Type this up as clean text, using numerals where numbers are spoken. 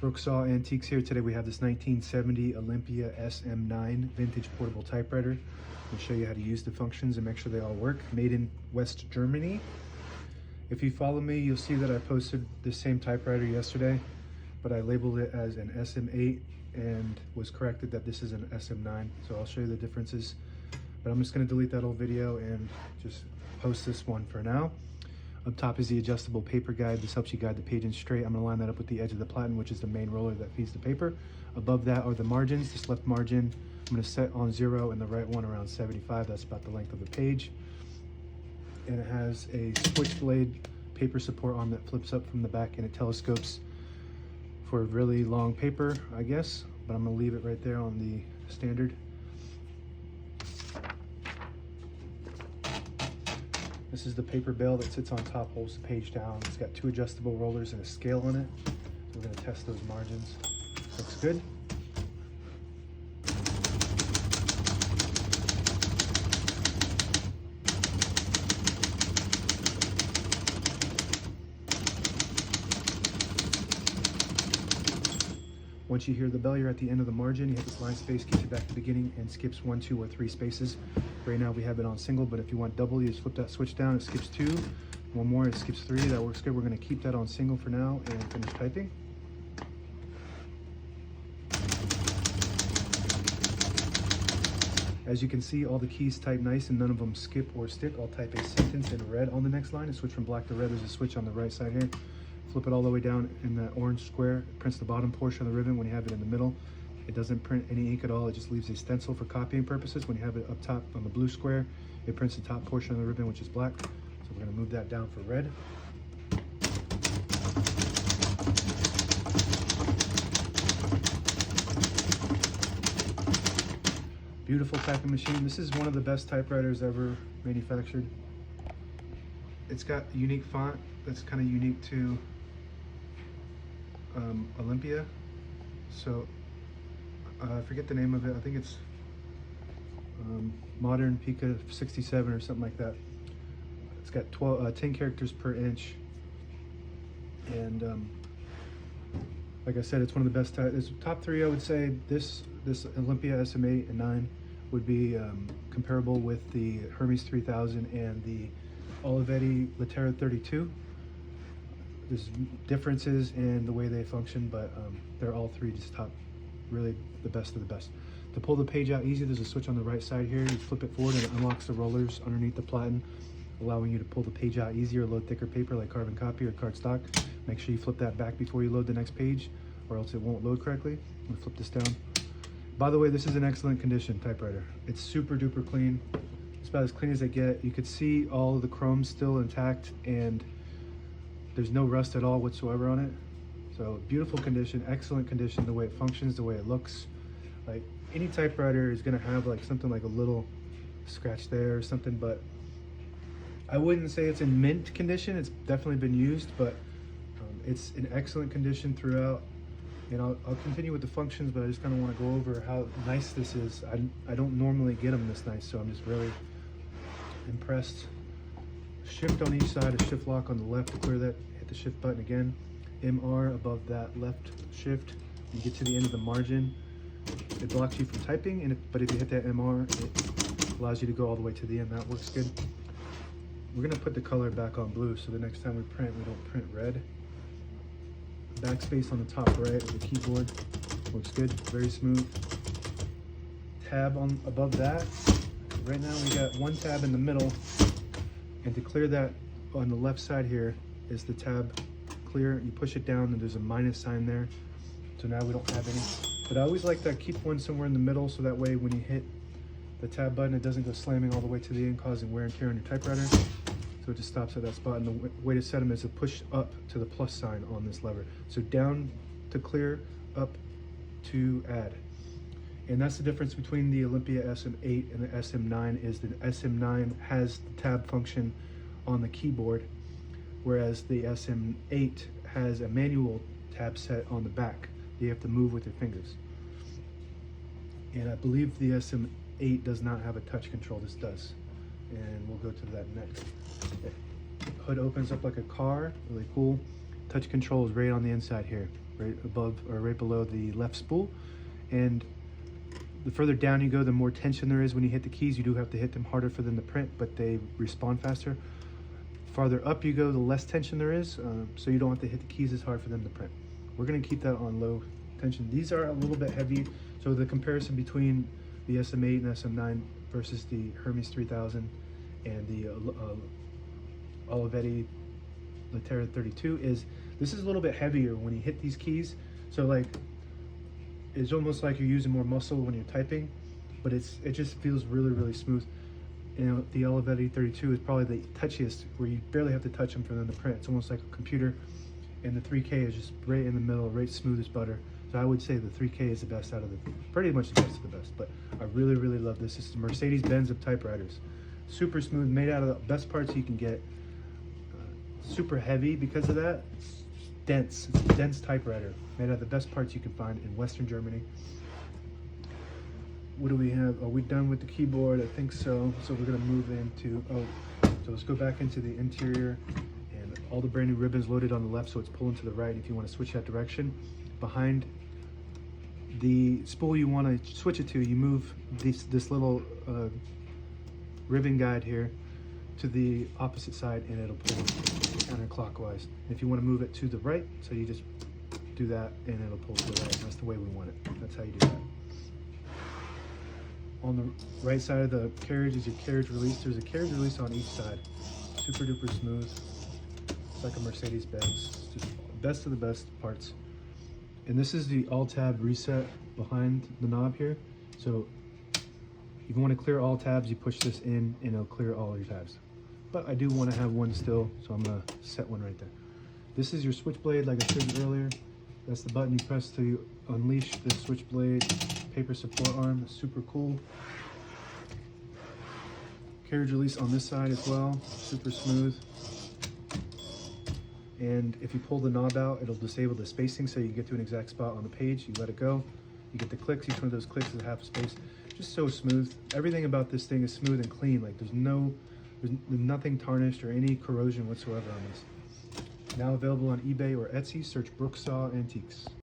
Brooksaw Antiques here. Today we have this 1970 Olympia SM9 vintage portable typewriter. I'll show you how to use the functions and make sure they all work. Made in West Germany. If you follow me, you'll see that I posted the same typewriter yesterday, but I labeled it as an SM8 and was corrected that this is an SM9. So I'll show you the differences, but I'm just going to delete that old video and just post this one for now. Up top is the adjustable paper guide. This helps you guide the page in straight. I'm going to line that up with the edge of the platen, which is the main roller that feeds the paper. Above that are the margins. This left margin I'm going to set on 0 and the right one around 75. That's about the length of the page. And it has a switchblade paper support arm that flips up from the back, and it telescopes for really long paper, I guess, but I'm going to leave it right there on the standard. This is the paper bale that sits on top, holds the page down. It's got 2 adjustable rollers and a scale on it. So we're going to test those margins. Looks good. Once you hear the bell, you're at the end of the margin. You hit this line space, keeps you back to the beginning, and skips 1, 2, or 3 spaces. Right now we have it on single, but if you want double, you just flip that switch down. It skips 2. One more, it skips 3. That works good. We're going to keep that on single for now and finish typing. As you can see, all the keys type nice and none of them skip or stick. I'll type a sentence in red on the next line and switch from black to red. There's a switch on the right side here. Flip it all the way down in that orange square. It prints the bottom portion of the ribbon when you have it in the middle. It doesn't print any ink at all. It just leaves a stencil for copying purposes. When you have it up top on the blue square, it prints the top portion of the ribbon, which is black. So we're going to move that down for red. Beautiful typing machine. This is one of the best typewriters ever manufactured. It's got a unique font that's kind of unique to Olympia. So I forget the name of it. I think it's Modern Pica 67 or something like that. It's got 10 characters per inch, and like I said, it's one of the best. It's top 3. I would say this Olympia SM8 and 9 would be comparable with the Hermes 3000 and the Olivetti Latera 32. There's differences in the way they function, but they're all 3 just top, really the best of the best. To pull the page out easy, there's a switch on the right side here. You flip it forward and it unlocks the rollers underneath the platen, allowing you to pull the page out easier, load thicker paper like carbon copy or cardstock. Make sure you flip that back before you load the next page, or else it won't load correctly. I'm gonna flip this down. By the way, this is an excellent condition typewriter. It's super duper clean. It's about as clean as they get. You could see all of the chrome still intact, and there's no rust at all whatsoever on it. So beautiful condition, excellent condition, the way it functions, the way it looks. Like any typewriter is gonna have like something like a little scratch there or something, but I wouldn't say it's in mint condition. It's definitely been used, but it's in excellent condition throughout. And I'll continue with the functions, but I just kind of want to go over how nice this is. I don't normally get them this nice, so I'm just really impressed. Shift on each side, a shift lock on the left to clear that. Hit the shift button again. MR above that left shift. You get to the end of the margin. It blocks you from typing, but if you hit that MR, it allows you to go all the way to the end. That works good. We're going to put the color back on blue, so the next time we print, we don't print red. Backspace on the top right of the keyboard works good, very smooth. Tab on above that. Right now we got 1 tab in the middle, and to clear that on the left side here is the tab clear. You push it down and there's a minus sign there, so now we don't have any. But I always like to keep one somewhere in the middle, so that way when you hit the tab button, it doesn't go slamming all the way to the end, causing wear and tear on your typewriter. So it just stops at that spot, and the way to set them is to push up to the plus sign on this lever. So down to clear, up to add. And that's the difference between the Olympia SM8 and the SM9, is the SM9 has the tab function on the keyboard, whereas the SM8 has a manual tab set on the back. You have to move with your fingers. And I believe the SM8 does not have a touch control. This does. And we'll go to that next. Hood opens up like a car, really cool. touch control is right on the inside here, right above or right below the left spool. And the further down you go, the more tension there is when you hit the keys. You do have to hit them harder for them to print, but they respond faster. Farther up you go, the less tension there is, so you don't have to hit the keys as hard for them to print. We're going to keep that on low tension. These are a little bit heavy, so the comparison between the SM8 and SM9 versus the Hermes 3000 and the Olivetti Latera 32 is this is a little bit heavier when you hit these keys. So like it's almost like you're using more muscle when you're typing, but it just feels really, really smooth. You know, the Olivetti 32 is probably the touchiest, where you barely have to touch them for them to print. It's almost like a computer, and the 3K is just right in the middle, right smooth as butter. So I would say the 3K is the best out of the, pretty much the best of the best. But I really, really love this. It's the Mercedes-Benz of typewriters. Super smooth, made out of the best parts you can get. Super heavy because of that. It's dense. It's a dense typewriter made out of the best parts you can find in Western Germany. What do we have? Are we done with the keyboard? I think so. So we're gonna move into, so let's go back into the interior, and all the brand new ribbons loaded on the left, so it's pulling to the right if you want to switch that direction. Behind the spool you want to switch it to, you move this little ribbon guide here to the opposite side, and it'll pull counterclockwise. If you want to move it to the right, so you just do that and it'll pull to the right. That's the way we want it. That's how you do that. On the right side of the carriage is your carriage release. There's a carriage release on each side. Super duper smooth. It's like a Mercedes-Benz. Just best of the best parts. And this is the Alt-Tab reset behind the knob here. So if you want to clear all tabs, you push this in and it'll clear all your tabs. But I do want to have one still, so I'm going to set one right there. This is your switchblade, like I showed you earlier. That's the button you press to unleash the switchblade paper support arm. It's super cool. Carriage release on this side as well, super smooth. And if you pull the knob out, it'll disable the spacing, so you get to an exact spot on the page. You let it go, you get the clicks. Each one of those clicks is half a space. Just so smooth. Everything about this thing is smooth and clean. Like there's nothing tarnished or any corrosion whatsoever on this. Now available on eBay or Etsy. Search Brooksaw Antiques.